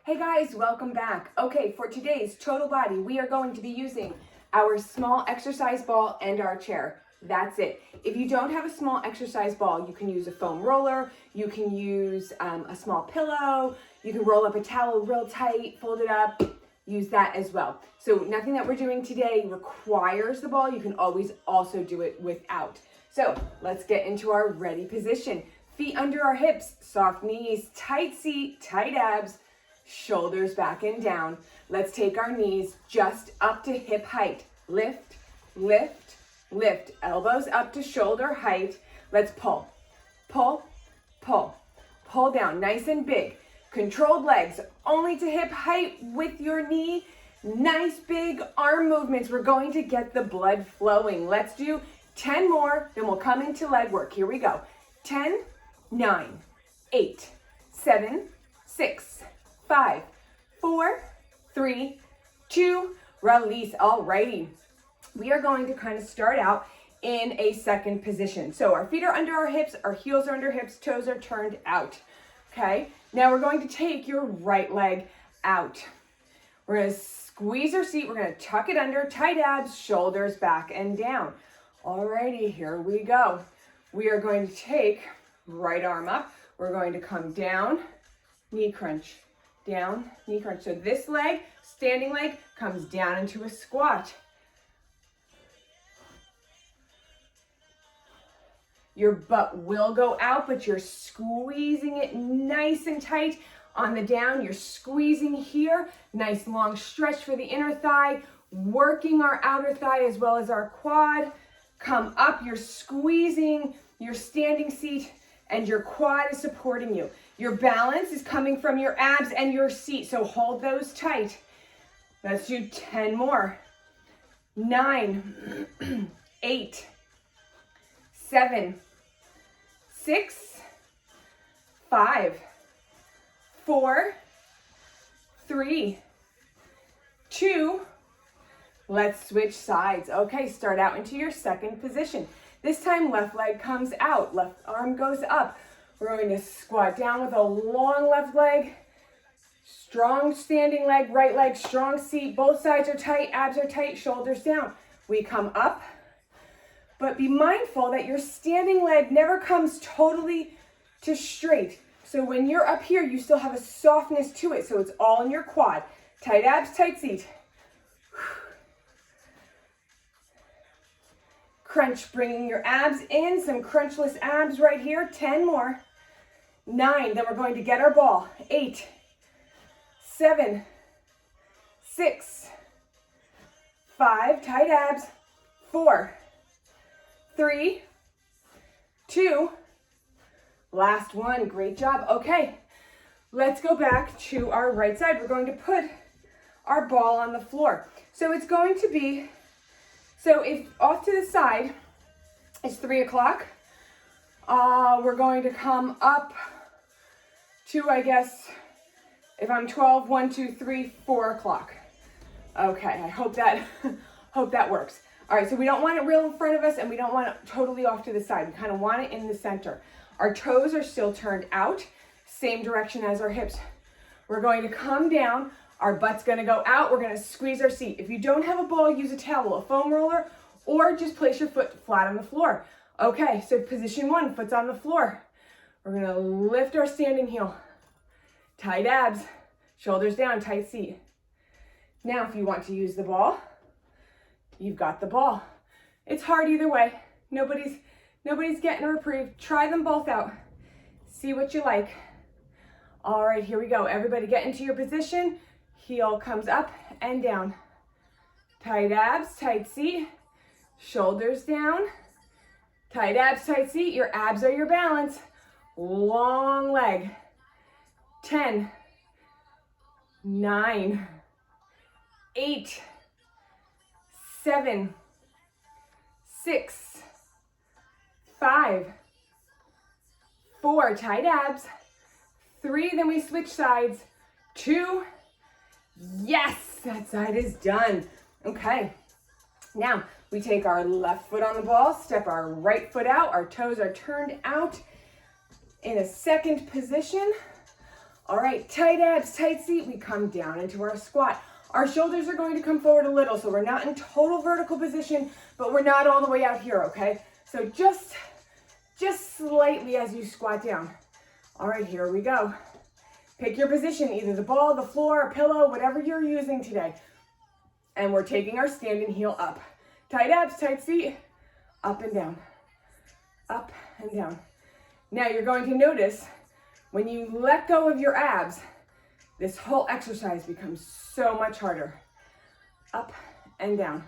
Hey guys, welcome back. Okay, for today's total body, we are going to be using our small exercise ball and our chair. That's it. If you don't have a small exercise ball, you can use a foam roller, you can use a small pillow, you can roll up a towel real tight, fold it up, use that as well. So nothing that we're doing today requires the ball. You can always also do it without. So let's get into our ready position. Feet under our hips, soft knees, tight seat, tight abs, shoulders back and down. Let's take our knees just up to hip height. Lift, lift, lift. Elbows up to shoulder height. Let's pull, pull, pull. Pull down nice and big. Controlled legs only to hip height with your knee. Nice big arm movements. We're going to get the blood flowing. Let's do 10 more, then we'll come into leg work. Here we go. 10, 9, 8, 7, 6, 5, 4, 3, 2, release. Alrighty. We are going to kind of start out in a second position. So our feet are under our hips, our heels are under hips, toes are turned out. Okay, now we're going to take your right leg out. We're going to squeeze our seat. We're going to tuck it under, tight abs, shoulders back and down. Alrighty, here we go. We are going to take right arm up. We're going to come down, knee crunch, down, knee crunch. So this leg, standing leg, comes down into a squat. Your butt will go out, but you're squeezing it nice and tight on the down. You're squeezing here. Nice long stretch for the inner thigh, working our outer thigh as well as our quad. Come up, you're squeezing your standing seat and your quad is supporting you. Your balance is coming from your abs and your seat, so hold those tight. Let's do 10 more. 9, 8, 7, 6, 5, 4, 3, 2. Let's switch sides. Okay, start out into your second position. This time, left leg comes out, left arm goes up. We're going to squat down with a long left leg, strong standing leg, right leg, strong seat. Both sides are tight, abs are tight, shoulders down. We come up, but be mindful that your standing leg never comes totally to straight. So when you're up here, you still have a softness to it. So it's all in your quad. Tight abs, tight seat. Crunch, bringing your abs in, some crunchless abs right here. 10 more. 9, then we're going to get our ball. 8, 7, 6, 5, tight abs. 4, 3, 2, last one. Great job. Okay, let's go back to our right side. We're going to put our ball on the floor. So it's going to be, so if off to the side is 3 o'clock, we're going to come up to, I guess, if I'm 12, 1, 2, 3, 4 o'clock. Okay, I hope that, hope that works. All right, so we don't want it real in front of us and we don't want it totally off to the side. We kind of want it in the center. Our toes are still turned out, same direction as our hips. We're going to come down. Our butt's going to go out. We're going to squeeze our seat. If you don't have a ball, use a towel, a foam roller, or just place your foot flat on the floor. Okay, so position 1, foot's on the floor. We're going to lift our standing heel. Tight abs, shoulders down, tight seat. Now, if you want to use the ball, you've got the ball. It's hard either way. Nobody's getting a reprieve. Try them both out. See what you like. All right, here we go. Everybody get into your position. Heel comes up and down. Tight abs, tight seat. Shoulders down. Tight abs, tight seat. Your abs are your balance. Long leg. 10, 9, 8, 7, 6, 5, 4, tight abs. 3, then we switch sides. 2, yes, that side is done. Okay, now we take our left foot on the ball, step our right foot out, our toes are turned out in a second position. All right, tight abs, tight seat. We come down into our squat. Our shoulders are going to come forward a little, so we're not in total vertical position, but we're not all the way out here, okay? So just slightly as you squat down. All right, here we go. Pick your position, either the ball, the floor, a pillow, whatever you're using today. And we're taking our standing heel up. Tight abs, tight seat, up and down, up and down. Now you're going to notice when you let go of your abs, this whole exercise becomes so much harder. Up and down.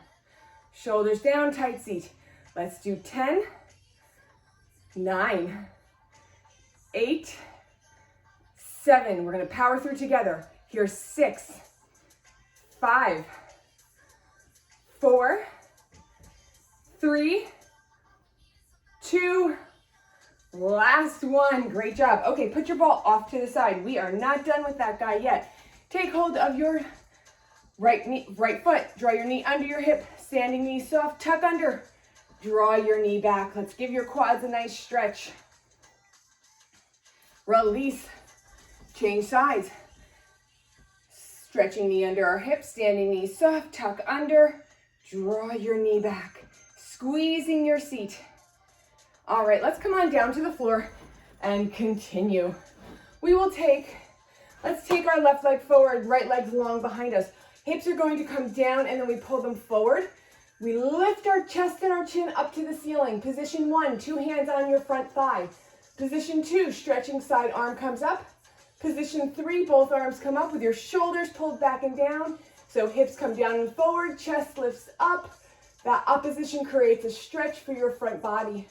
Shoulders down, tight seat. Let's do 10, 9, 8, 7. We're gonna power through together. Here's 6, 5, 4, 3, 2, last one. Great job. Okay, put your ball off to the side. We are not done with that guy yet. Take hold of your right foot. Draw your knee under your hip. Standing knee soft. Tuck under. Draw your knee back. Let's give your quads a nice stretch. Release. Change sides. Stretching knee under our hip. Standing knee soft. Tuck under. Draw your knee back. Squeezing your seat. All right, let's come on down to the floor and continue. Let's take our left leg forward, right leg's long behind us. Hips are going to come down and then we pull them forward. We lift our chest and our chin up to the ceiling. Position 1, 2 hands on your front thigh. Position 2, stretching side arm comes up. Position 3, both arms come up with your shoulders pulled back and down. So hips come down and forward, chest lifts up. That opposition creates a stretch for your front body.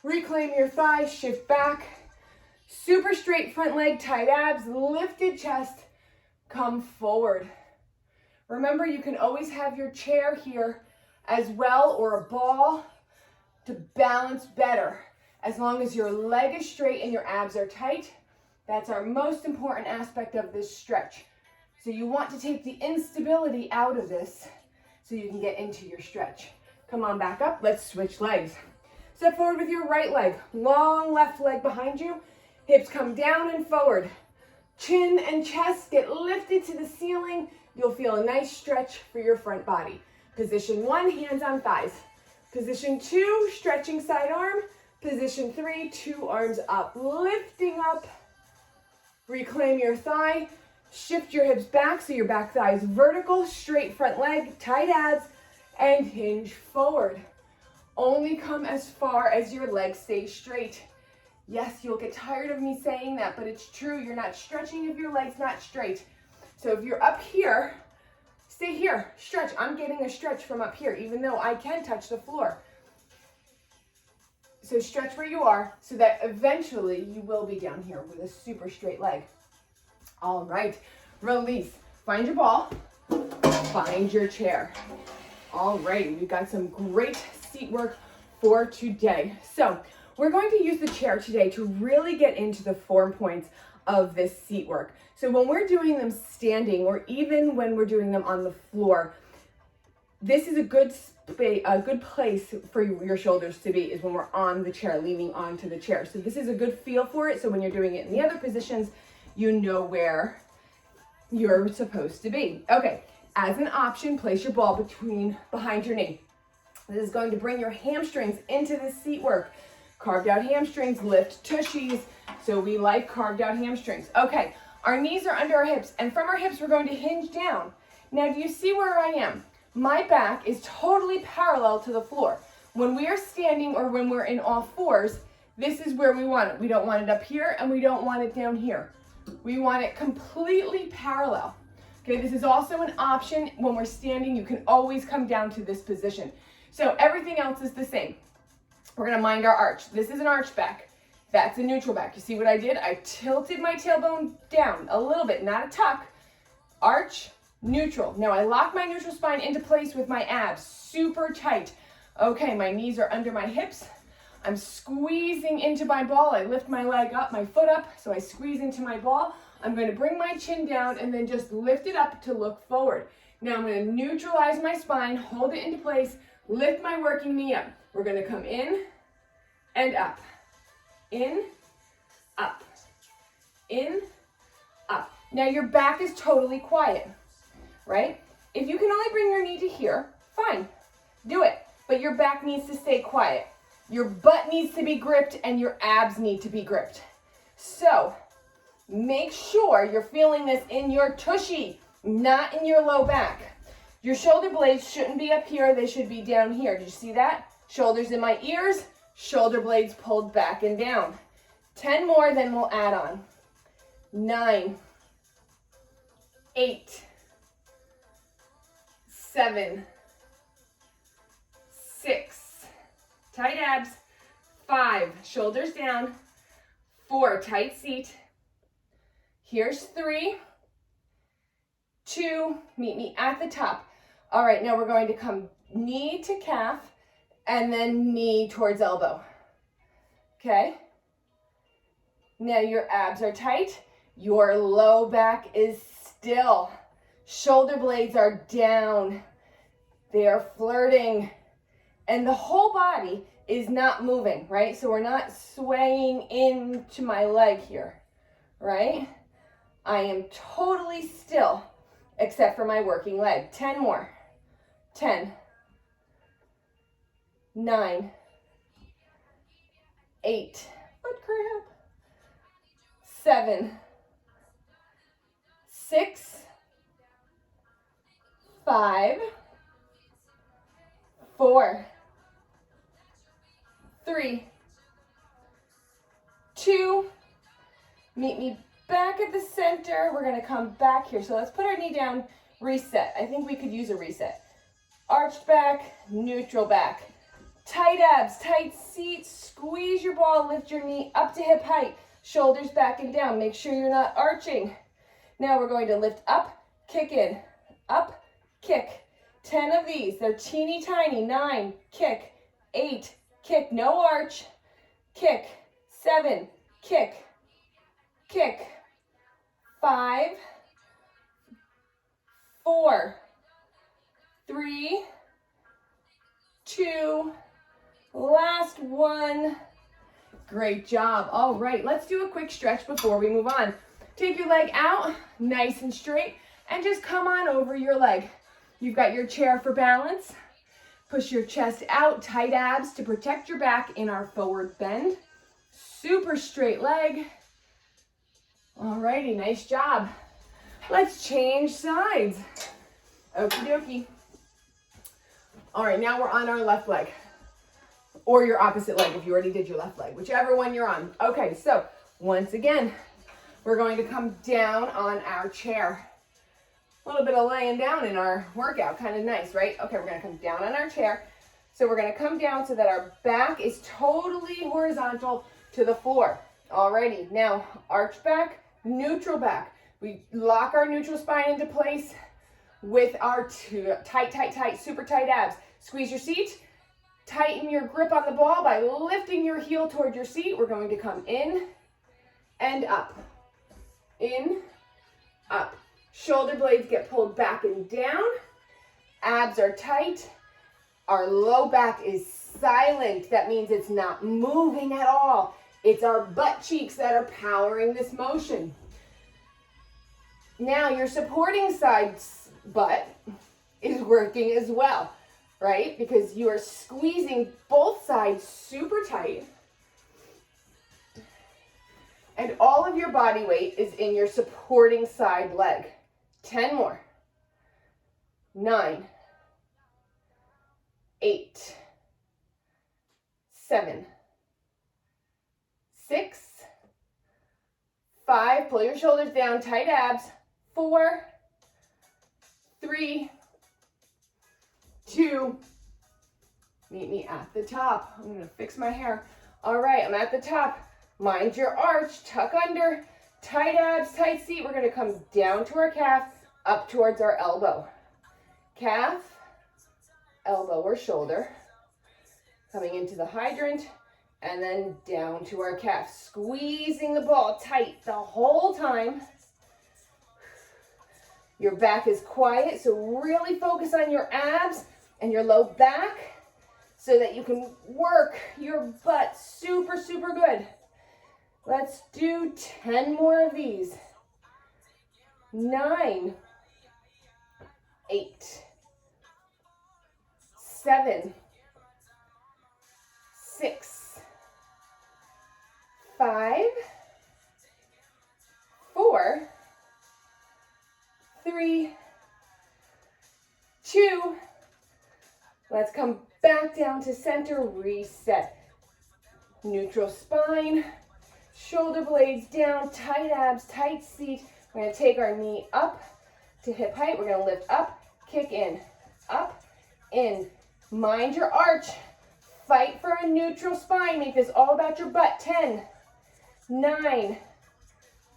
Reclaim your thighs, shift back. Super straight front leg, tight abs, lifted chest, come forward. Remember, you can always have your chair here as well, or a ball to balance better. As long as your leg is straight and your abs are tight, that's our most important aspect of this stretch. So you want to take the instability out of this so you can get into your stretch. Come on back up, let's switch legs. Step forward with your right leg, long left leg behind you. Hips come down and forward. Chin and chest get lifted to the ceiling. You'll feel a nice stretch for your front body. Position 1, hands on thighs. Position 2, stretching side arm. Position 3, 2 arms up, lifting up. Reclaim your thigh. Shift your hips back so your back thigh is vertical, straight front leg, tight abs, and hinge forward. Only come as far as your legs stay straight. Yes, you'll get tired of me saying that, but it's true. You're not stretching if your leg's not straight. So if you're up here, stay here, stretch. I'm getting a stretch from up here, even though I can touch the floor. So stretch where you are so that eventually you will be down here with a super straight leg. All right, release. Find your ball, find your chair. All right, we've got some great seat work for today. So we're going to use the chair today to really get into the form points of this seat work. So when we're doing them standing, or even when we're doing them on the floor, this is a good place for your shoulders to be, is when we're on the chair, leaning onto the chair. So this is a good feel for it. So when you're doing it in the other positions, you know where you're supposed to be. Okay, as an option, place your ball behind your knee. This is going to bring your hamstrings into this seat work. Carved out hamstrings, lift tushies. So we like carved out hamstrings. Okay, our knees are under our hips, and from our hips, we're going to hinge down. Now, do you see where I am? My back is totally parallel to the floor. When we are standing or when we're in all fours, this is where we want it. We don't want it up here, and we don't want it down here. We want it completely parallel. Okay, this is also an option. When we're standing, you can always come down to this position. So everything else is the same. We're gonna mind our arch. This is an arch back. That's a neutral back. You see what I did? I tilted my tailbone down a little bit, not a tuck. Arch, neutral. Now I lock my neutral spine into place with my abs super tight. Okay, my knees are under my hips. I'm squeezing into my ball. I lift my leg up, my foot up, so I squeeze into my ball. I'm going to bring my chin down and then just lift it up to look forward. Now I'm going to neutralize my spine, hold it into place, lift my working knee up. We're going to come in and up, in, up, in, up. Now your back is totally quiet, right? If you can only bring your knee to here, fine, do it. But your back needs to stay quiet. Your butt needs to be gripped and your abs need to be gripped. So make sure you're feeling this in your tushy, not in your low back. Your shoulder blades shouldn't be up here, they should be down here. Did you see that? Shoulders in my ears, shoulder blades pulled back and down. 10 more, then we'll add on. 9, 8, 7, 6, tight abs, 5, shoulders down, 4, tight seat. Here's 3, 2, meet me at the top. All right, now we're going to come knee to calf and then knee towards elbow. Okay? Now your abs are tight. Your low back is still. Shoulder blades are down. They are flirting. And the whole body is not moving, right? So we're not swaying into my leg here, right? I am totally still, except for my working leg. 10 more. 10, 9, 8, foot cramp, 7, 6, 5, 4, 3, 2, meet me back at the center. We're going to come back here. So let's put our knee down, reset. I think we could use a reset. Arched back, neutral back. Tight abs, tight seat, squeeze your ball, lift your knee up to hip height. Shoulders back and down. Make sure you're not arching. Now we're going to lift up, kick in, up, kick. 10 of these. They're teeny tiny. 9, kick. 8, kick. No arch. Kick. 7, kick. Kick. 5, 4, 3, 2, last one. Great job. All right, let's do a quick stretch before we move on. Take your leg out, nice and straight, and just come on over your leg. You've got your chair for balance. Push your chest out, tight abs to protect your back in our forward bend. Super straight leg. All righty, nice job. Let's change sides. Okie dokie. All right, now we're on our left leg. Or your opposite leg if you already did your left leg, whichever one you're on. Okay, so once again, we're going to come down on our chair. A little bit of laying down in our workout, kind of nice, right? Okay, we're gonna come down on our chair. So we're gonna come down so that our back is totally horizontal to the floor. Alrighty, now arch back, neutral back. We lock our neutral spine into place with our tight, super tight abs. Squeeze your seat. Tighten your grip on the ball by lifting your heel toward your seat. We're going to come in and up. In, up. Shoulder blades get pulled back and down. Abs are tight. Our low back is silent. That means it's not moving at all. It's our butt cheeks that are powering this motion. Now your supporting side butt is working as well, right? Because you are squeezing both sides super tight. And all of your body weight is in your supporting side leg. 10 more. 9, 8, 7, 6, 5, pull your shoulders down, tight abs. 4, 3, 2, meet me at the top. I'm gonna fix my hair. All right, I'm at the top. Mind your arch, tuck under, tight abs, tight seat. We're gonna come down to our calf, up towards our elbow. Calf, elbow or shoulder. Coming into the hydrant, and then down to our calf. Squeezing the ball tight the whole time. Your back is quiet, so really focus on your abs and your low back so that you can work your butt super good. Let's do 10 more of these. 9, 8, 7, 6, 5, 4, 3, 2. Let's come back down to center, reset. Neutral spine, shoulder blades down, tight abs, tight seat. We're going to take our knee up to hip height. We're going to lift up, kick in, up, in. Mind your arch. Fight for a neutral spine. Make this all about your butt. 10, 9,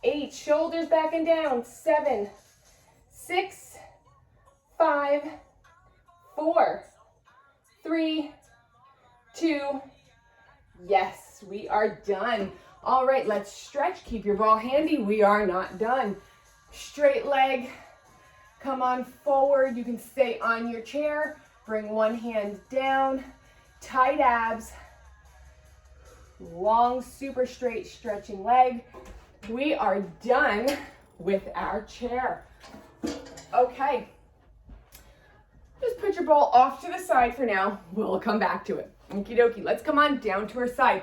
8, shoulders back and down. 7, 6, 5, 4, 3, 2. Yes, we are done. All right, let's stretch. Keep your ball handy. We are not done. Straight leg. Come on forward. You can stay on your chair. Bring one hand down. Tight abs. Long, super straight stretching leg. We are done with our chair. Okay. Just put your ball off to the side for now. We'll come back to it. Okie dokie. Let's come on down to our side.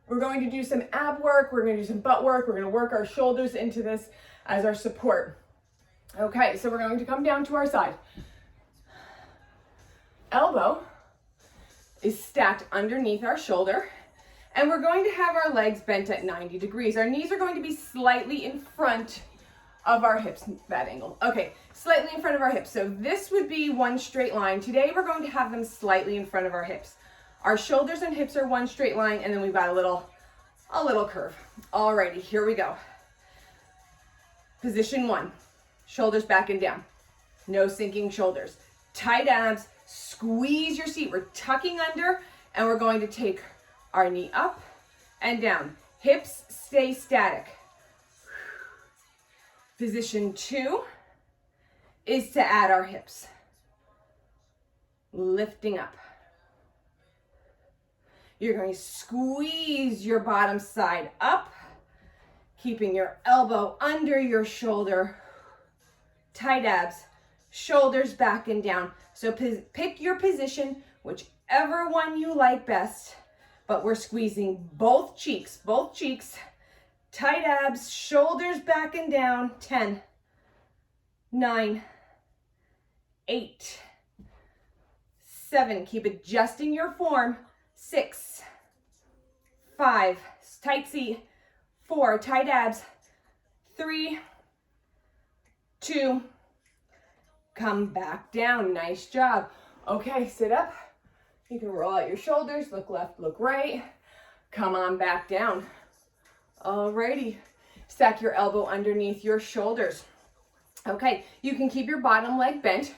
We're going to do some ab work. We're going to do some butt work. We're going to work our shoulders into this as our support. Okay, so we're going to come down to our side. Elbow is stacked underneath our shoulder, and we're going to have our legs bent at 90 degrees. Our knees are going to be slightly in front of our hips, that angle. Okay, slightly in front of our hips. So this would be one straight line. Today we're going to have them slightly in front of our hips. Our shoulders and hips are one straight line, and then we've got a little curve. Alrighty, here we go. Position 1, shoulders back and down. No sinking shoulders. Tight abs, squeeze your seat. We're tucking under, and we're going to take our knee up and down. Hips stay static. Position 2 is to add our hips. Lifting up. You're going to squeeze your bottom side up, keeping your elbow under your shoulder. Tight abs, shoulders back and down. So pick your position, whichever one you like best, but we're squeezing both cheeks. Tight abs, shoulders back and down. 10, 9, 8, 7. Keep adjusting your form. 6, 5, tight seat. 4, tight abs. 3, 2, come back down. Nice job. Okay, sit up. You can roll out your shoulders, look left, look right. Come on back down. Alrighty, stack your elbow underneath your shoulders. Okay, you can keep your bottom leg bent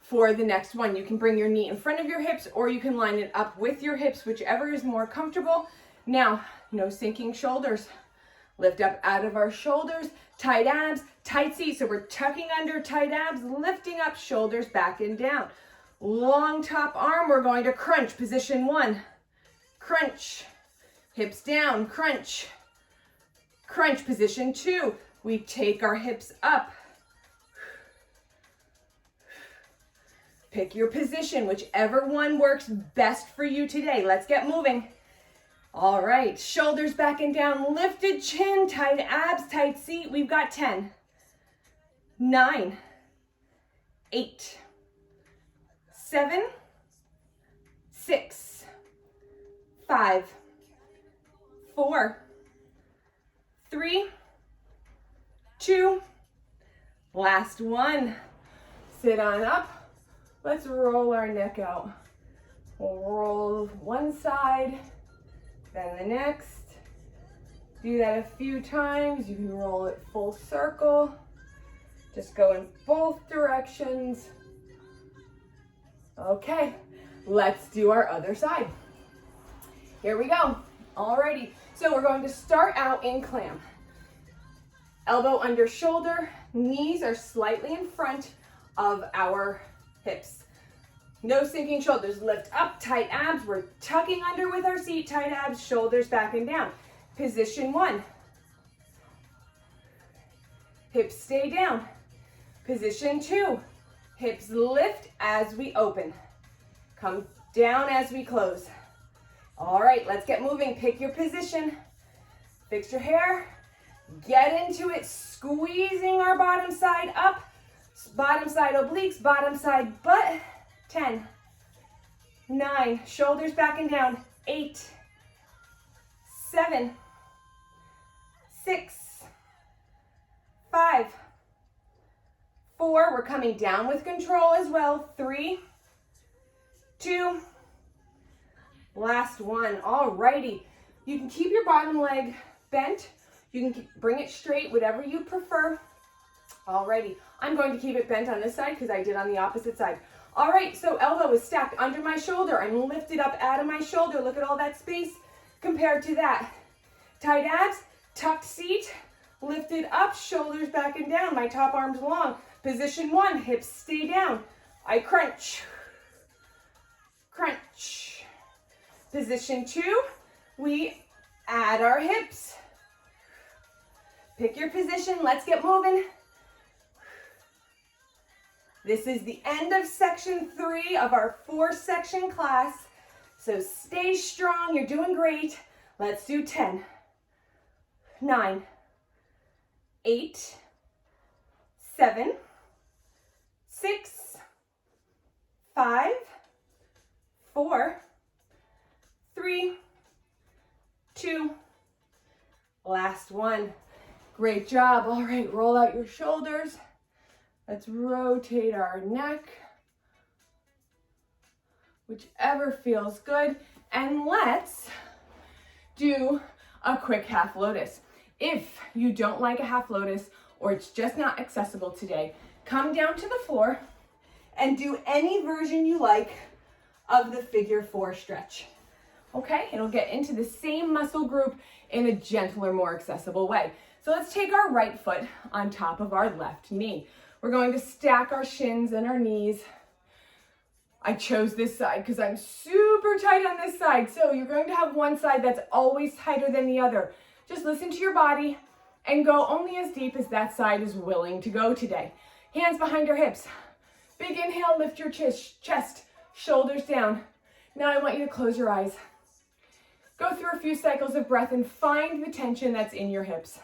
for the next one. You can bring your knee in front of your hips, or you can line it up with your hips, whichever is more comfortable. Now, no sinking shoulders. Lift up out of our shoulders, tight abs, tight seat. So we're tucking under, tight abs, lifting up, shoulders back and down. Long top arm, we're going to crunch. Position 1, crunch. Hips down, crunch. Crunch. Position 2, we take our hips up. Pick your position, whichever one works best for you today. Let's get moving. All right, shoulders back and down, lifted chin, tight abs, tight seat. We've got 10, 9, 8, 7, 6, 5, 4, 3, 2, last one. Sit on up. Let's roll our neck out. We'll roll one side, then the next. Do that a few times. You can roll it full circle. Just go in both directions. Okay, let's do our other side. Here we go. Alrighty, so we're going to start out in clam. Elbow under shoulder, knees are slightly in front of our hips. No sinking shoulders. Lift up, tight abs. We're tucking under with our seat, tight abs, shoulders back and down. Position 1. hips stay down. Position 2, hips lift as we open. Come down as we close. All right, let's get moving. Pick your position. Fix your hair. Get into it, squeezing our bottom side up. Bottom side obliques, bottom side butt. 10, 9, shoulders back and down. 8, 7, 6, 5, 4, we're coming down with control as well. 3, 2, last one. All righty. You can keep your bottom leg bent. You can bring it straight, whatever you prefer. All righty. I'm going to keep it bent on this side because I did on the opposite side. All right, so elbow is stacked under my shoulder. I'm lifted up out of my shoulder. Look at all that space compared to that. Tight abs, tucked seat, lifted up, shoulders back and down. My top arm's long. Position 1, hips stay down. I crunch, crunch. Position 2, we add our hips. Pick your position, let's get moving. This is the end of section 3 of our 4-section class. So stay strong, you're doing great. Let's do 10, 9, 8, 7, 6, 5, 4, 3, 2, last one. Great job. All right, roll out your shoulders. Let's rotate our neck, whichever feels good. And let's do a quick half lotus. If you don't like a half lotus or it's just not accessible today, come down to the floor and do any version you like of the figure 4 stretch. Okay, it'll get into the same muscle group in a gentler, more accessible way. So let's take our right foot on top of our left knee. We're going to stack our shins and our knees. I chose this side because I'm super tight on this side. So you're going to have one side that's always tighter than the other. Just listen to your body and go only as deep as that side is willing to go today. Hands behind your hips. Big inhale, lift your chest, shoulders down. Now I want you to close your eyes. Go through a few cycles of breath and find the tension that's in your hips.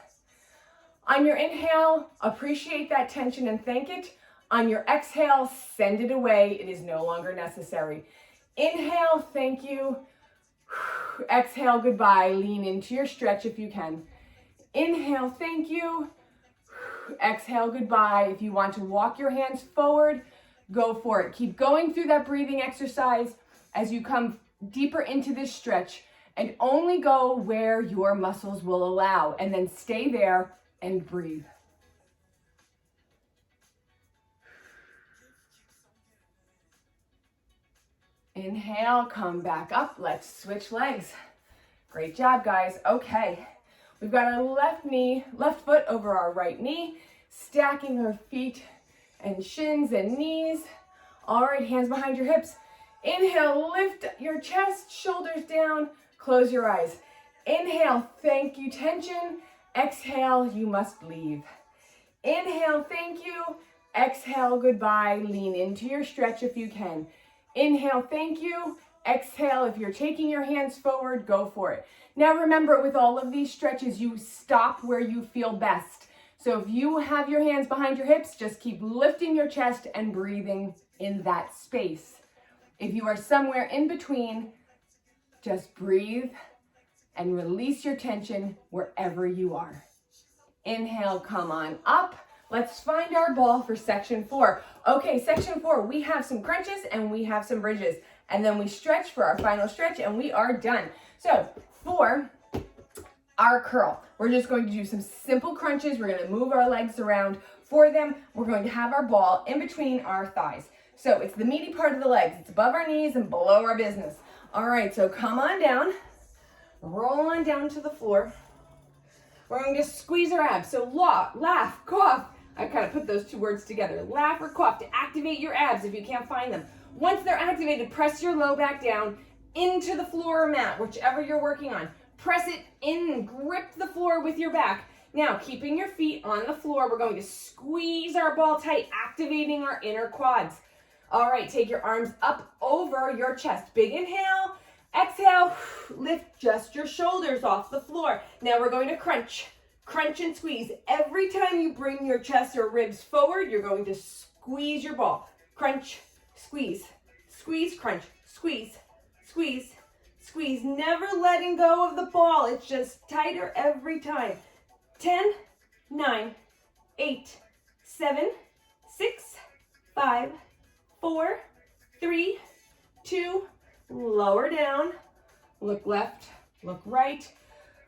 On your inhale, appreciate that tension and thank it. On your exhale, send it away. It is no longer necessary. Inhale, thank you. Exhale, goodbye. Lean into your stretch if you can. Inhale, thank you. Exhale, goodbye. If you want to walk your hands forward, go for it. Keep going through that breathing exercise as you come deeper into this stretch, and only go where your muscles will allow, and then stay there and breathe. Inhale, come back up. Let's switch legs. Great job, guys. Okay, we've got our left foot over our right knee, stacking our feet and shins and knees. All right, hands behind your hips. Inhale, lift your chest, shoulders down, close your eyes. Inhale, thank you, tension. Exhale, you must leave. Inhale, thank you. Exhale, goodbye. Lean into your stretch if you can. Inhale, thank you. Exhale, if you're taking your hands forward, go for it. Now remember, with all of these stretches, you stop where you feel best. So if you have your hands behind your hips, just keep lifting your chest and breathing in that space. If you are somewhere in between, just breathe and release your tension wherever you are. Inhale, come on up. Let's find our ball for section 4. Okay, section 4, we have some crunches and we have some bridges. And then we stretch for our final stretch and we are done. So for our curl, we're just going to do some simple crunches. We're going to move our legs around. For them, we're going to have our ball in between our thighs. So it's the meaty part of the legs. It's above our knees and below our business. All right, so come on down. Roll on down to the floor. We're going to squeeze our abs. So laugh, cough. I kind of put those two words together. Laugh or cough to activate your abs if you can't find them. Once they're activated, press your low back down into the floor or mat, whichever you're working on. Press it in, grip the floor with your back. Now, keeping your feet on the floor, we're going to squeeze our ball tight, activating our inner quads. All right, take your arms up over your chest. Big inhale, exhale, lift just your shoulders off the floor. Now we're going to crunch, crunch and squeeze. Every time you bring your chest or ribs forward, you're going to squeeze your ball. Crunch, squeeze, squeeze, crunch, squeeze, squeeze, squeeze. Never letting go of the ball. It's just tighter every time. 10, 9, 8, 7, 6, 5, 4, 3, 2, lower down, look left, look right.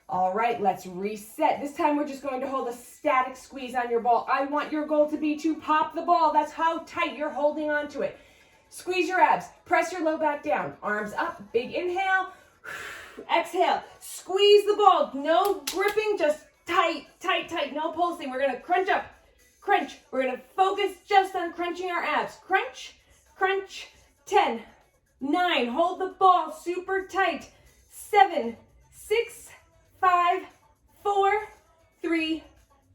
All right, let's reset. This time we're just going to hold a static squeeze on your ball. I want your goal to be to pop the ball. That's how tight you're holding on to it. Squeeze your abs, press your low back down, arms up, big inhale, exhale, squeeze the ball. No gripping, just tight, tight, tight, no pulsing. We're gonna crunch up, crunch. We're gonna focus just on crunching our abs. Crunch, crunch, 10, 9, hold the ball super tight, 7, 6, 5, 4, 3,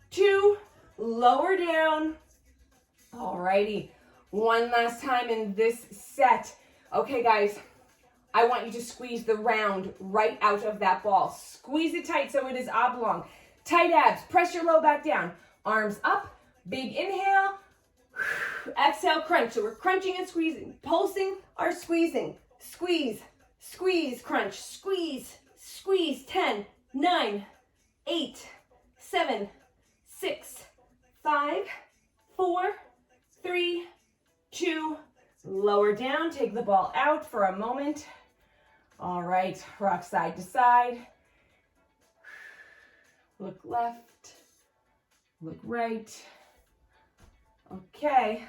2, lower down. All righty, one last time in this set. Okay, guys, I want you to squeeze the round right out of that ball. Squeeze it tight so it is oblong. Tight abs, press your low back down. Arms up, big inhale, exhale, crunch. So we're crunching and squeezing, pulsing or squeezing. Squeeze, squeeze, crunch, squeeze, squeeze. 10, 9, 8, 7, 6, 5, 4, 3, 2, lower down. Take the ball out for a moment. All right, rock side to side. Look left, look right. Okay.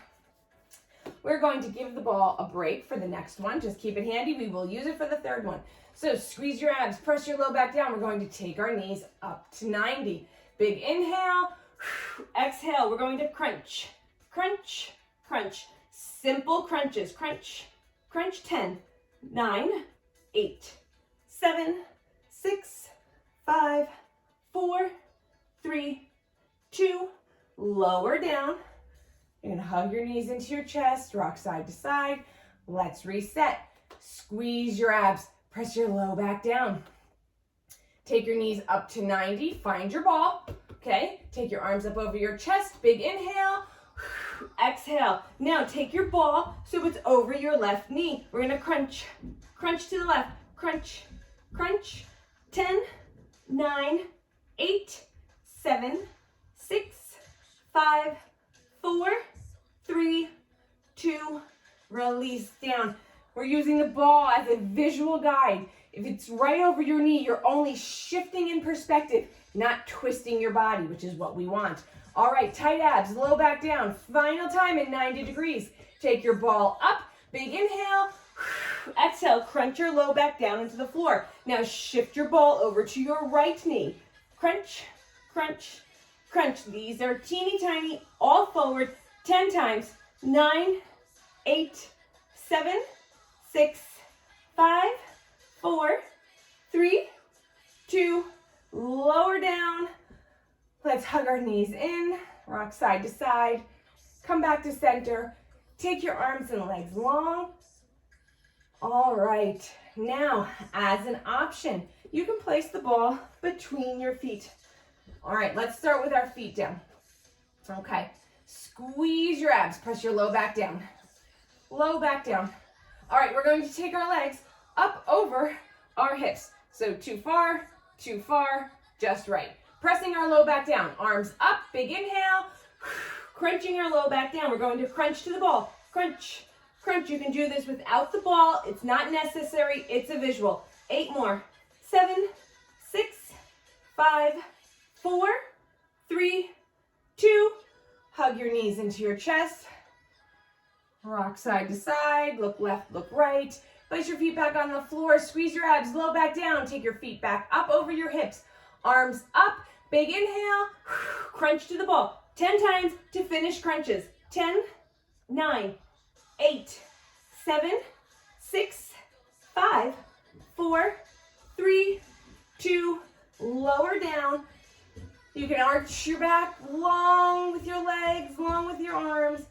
We're going to give the ball a break for the next one. Just keep it handy. We will use it for the third one. So squeeze your abs, press your low back down. We're going to take our knees up to 90. Big inhale, exhale. We're going to crunch, crunch, crunch. Simple crunches. Crunch, crunch. 10, 9, 8, 7, 6, 5, 4, 3, 2, lower down. You're gonna hug your knees into your chest, rock side to side. Let's reset. Squeeze your abs, press your low back down. Take your knees up to 90, find your ball, okay? Take your arms up over your chest, big inhale, exhale. Now take your ball so it's over your left knee. We're gonna crunch, crunch to the left, crunch, crunch. 10, 9, 8, 7, 6, 5, 4, 3, 2, release down. We're using the ball as a visual guide. If it's right over your knee, you're only shifting in perspective, not twisting your body, which is what we want. All right, tight abs, low back down. Final time in 90 degrees. Take your ball up, big inhale, exhale, crunch your low back down into the floor. Now shift your ball over to your right knee. Crunch, crunch, crunch. These are teeny tiny, all forward, 10 times. 9, 8, 7, 6, 5, 4, 3, 2, lower down. Let's hug our knees in, rock side to side. Come back to center. Take your arms and legs long. All right, now as an option, you can place the ball between your feet. All right, let's start with our feet down. Okay, squeeze your abs, press your low back down. Low back down. All right, we're going to take our legs up over our hips. So too far, just right. Pressing our low back down, arms up, big inhale, crunching our low back down. We're going to crunch to the ball. Crunch, crunch. You can do this without the ball. It's not necessary. It's a visual. 8 more. 7, 6, 5, 4, 3, 2. Hug your knees into your chest. Rock side to side. Look left, look right. Place your feet back on the floor. Squeeze your abs, low back down. Take your feet back up over your hips. Arms up. Big inhale. Crunch to the ball. 10 times to finish crunches. 10, 9, 8, 7, 6, 5, 4, 3, 2, lower down. You can arch your back long with your legs, long with your arms.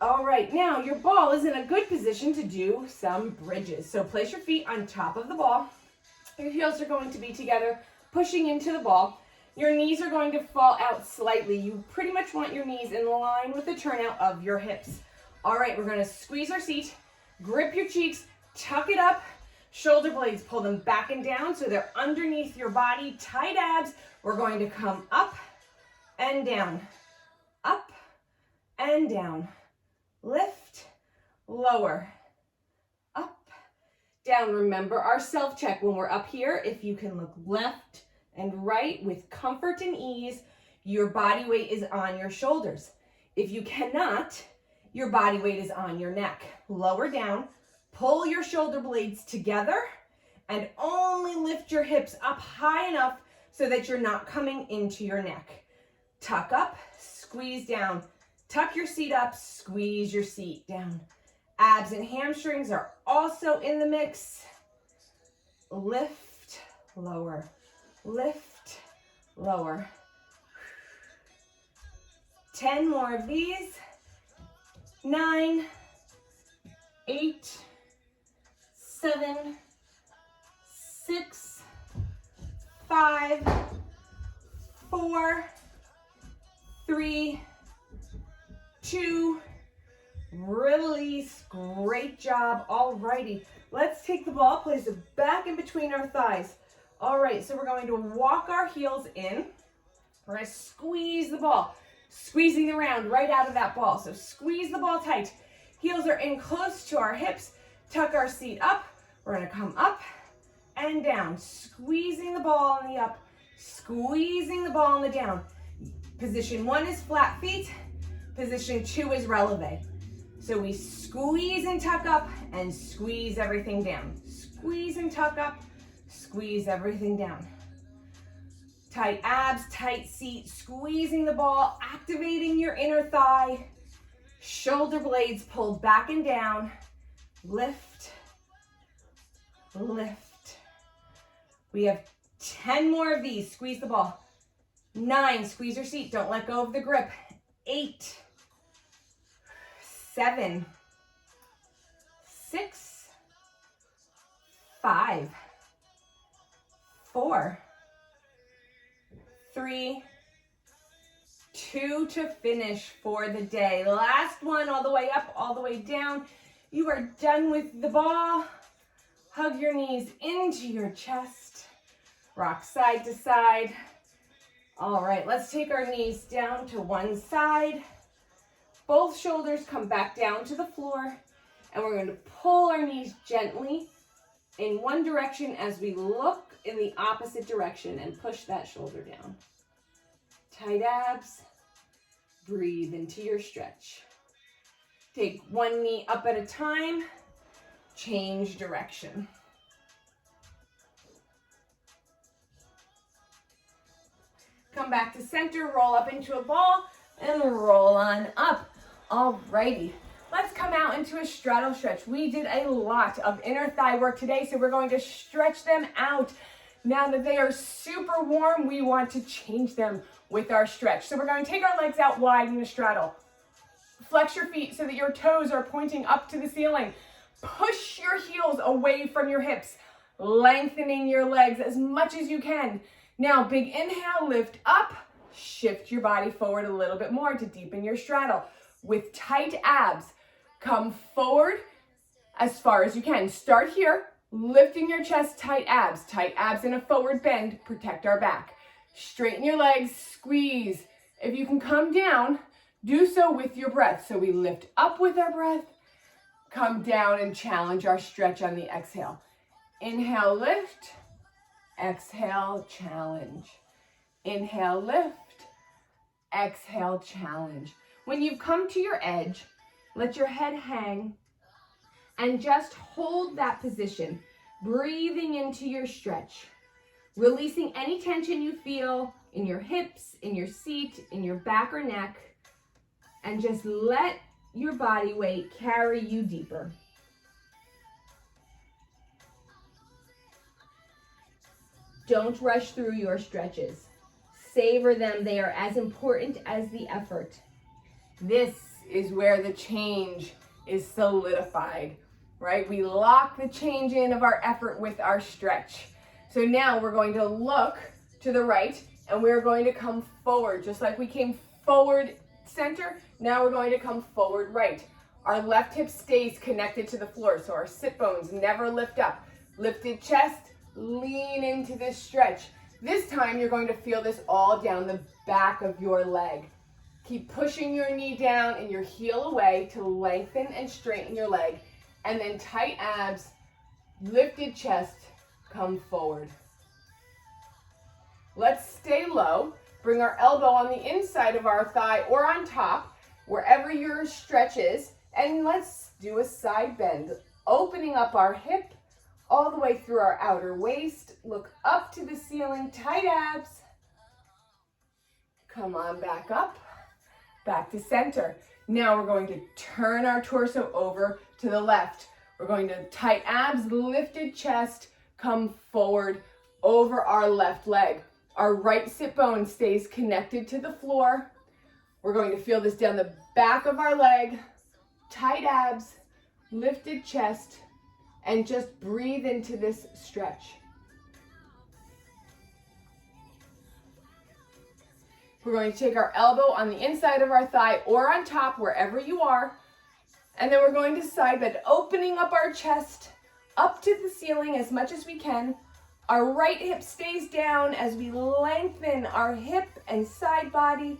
All right, now your ball is in a good position to do some bridges. So place your feet on top of the ball. Your heels are going to be together, pushing into the ball. Your knees are going to fall out slightly. You pretty much want your knees in line with the turnout of your hips. All right, we're going to squeeze our seat, grip your cheeks, tuck it up, shoulder blades, pull them back and down so they're underneath your body, tight abs. We're going to come up and down, up and down. Lift, lower, up, down. Remember our self-check when we're up here. If you can look left and right with comfort and ease, your body weight is on your shoulders. If you cannot, your body weight is on your neck. Lower down, pull your shoulder blades together, and only lift your hips up high enough so that you're not coming into your neck. Tuck up, squeeze down. Tuck your seat up, squeeze your seat down. Abs and hamstrings are also in the mix. Lift, lower, lift, lower. 10 more of these. 9, 8, 7, 6, 5, 4, 3, 2, release. Great job. Alrighty, let's take the ball, place it back in between our thighs. All right, so we're going to walk our heels in. We're going to squeeze the ball, squeezing the round right out of that ball. So squeeze the ball tight. Heels are in close to our hips. Tuck our seat up. We're going to come up and down, squeezing the ball in the up, squeezing the ball in the down. Position 1 is flat feet. Position 2 is releve. So we squeeze and tuck up and squeeze everything down. Squeeze and tuck up, squeeze everything down. Tight abs, tight seat, squeezing the ball, activating your inner thigh. Shoulder blades pulled back and down. Lift, lift. We have 10 more of these. Squeeze the ball. 9, squeeze your seat. Don't let go of the grip. 8, 7, 6, 5, 4, 3, 2 to finish for the day. Last one, all the way up, all the way down. You are done with the ball. Hug your knees into your chest. Rock side to side. All right, let's take our knees down to one side. Both shoulders come back down to the floor, and we're going to pull our knees gently in one direction as we look in the opposite direction and push that shoulder down. Tight abs. Breathe into your stretch. Take one knee up at a time. Change direction. Come back to center, roll up into a ball, and roll on up. Alrighty, let's come out into a straddle stretch. We did a lot of inner thigh work today, so we're going to stretch them out. Now that they are super warm, we want to change them with our stretch. So we're going to take our legs out wide in a straddle. Flex your feet so that your toes are pointing up to the ceiling. Push your heels away from your hips, lengthening your legs as much as you can. Now, big inhale, lift up, shift your body forward a little bit more to deepen your straddle. With tight abs, come forward as far as you can. Start here, lifting your chest, tight abs in a forward bend, protect our back. Straighten your legs, squeeze. If you can come down, do so with your breath. So we lift up with our breath, come down and challenge our stretch on the exhale. Inhale, lift. Exhale, challenge. Inhale, lift. Exhale, challenge. When you've come to your edge, let your head hang and just hold that position, breathing into your stretch, releasing any tension you feel in your hips, in your seat, in your back or neck, and just let your body weight carry you deeper. Don't rush through your stretches. Savor them. They are as important as the effort. This is where the change is solidified, right? We lock the change in of our effort with our stretch. So now we're going to look to the right and we're going to come forward. Just like we came forward center, now we're going to come forward right. Our left hip stays connected to the floor, so our sit bones never lift up. Lifted chest, lean into this stretch. This time you're going to feel this all down the back of your leg. Keep pushing your knee down and your heel away to lengthen and straighten your leg. And then tight abs, lifted chest, come forward. Let's stay low. Bring our elbow on the inside of our thigh or on top, wherever your stretch is. And let's do a side bend, opening up our hip all the way through our outer waist. Look up to the ceiling, tight abs. Come on back up, back to center. Now we're going to turn our torso over to the left. We're going to tight abs, lifted chest, come forward over our left leg. Our right sit bone stays connected to the floor. We're going to feel this down the back of our leg. Tight abs, lifted chest, and just breathe into this stretch. We're going to take our elbow on the inside of our thigh or on top, wherever you are. And then we're going to side bend, opening up our chest up to the ceiling as much as we can. Our right hip stays down as we lengthen our hip and side body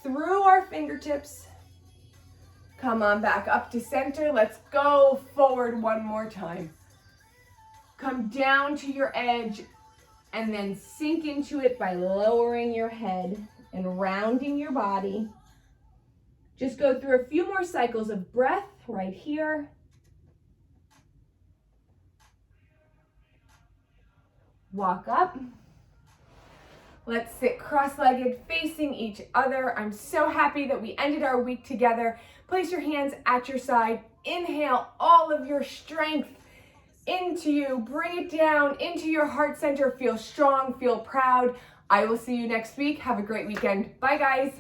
through our fingertips. Come on back up to center. Let's go forward one more time. Come down to your edge and then sink into it by lowering your head and rounding your body. Just go through a few more cycles of breath right here. Walk up. Let's sit cross-legged facing each other. I'm so happy that we ended our week together. Place your hands at your side. Inhale all of your strength into you. Bring it down into your heart center. Feel strong, feel proud. I will see you next week. Have a great weekend. Bye, guys.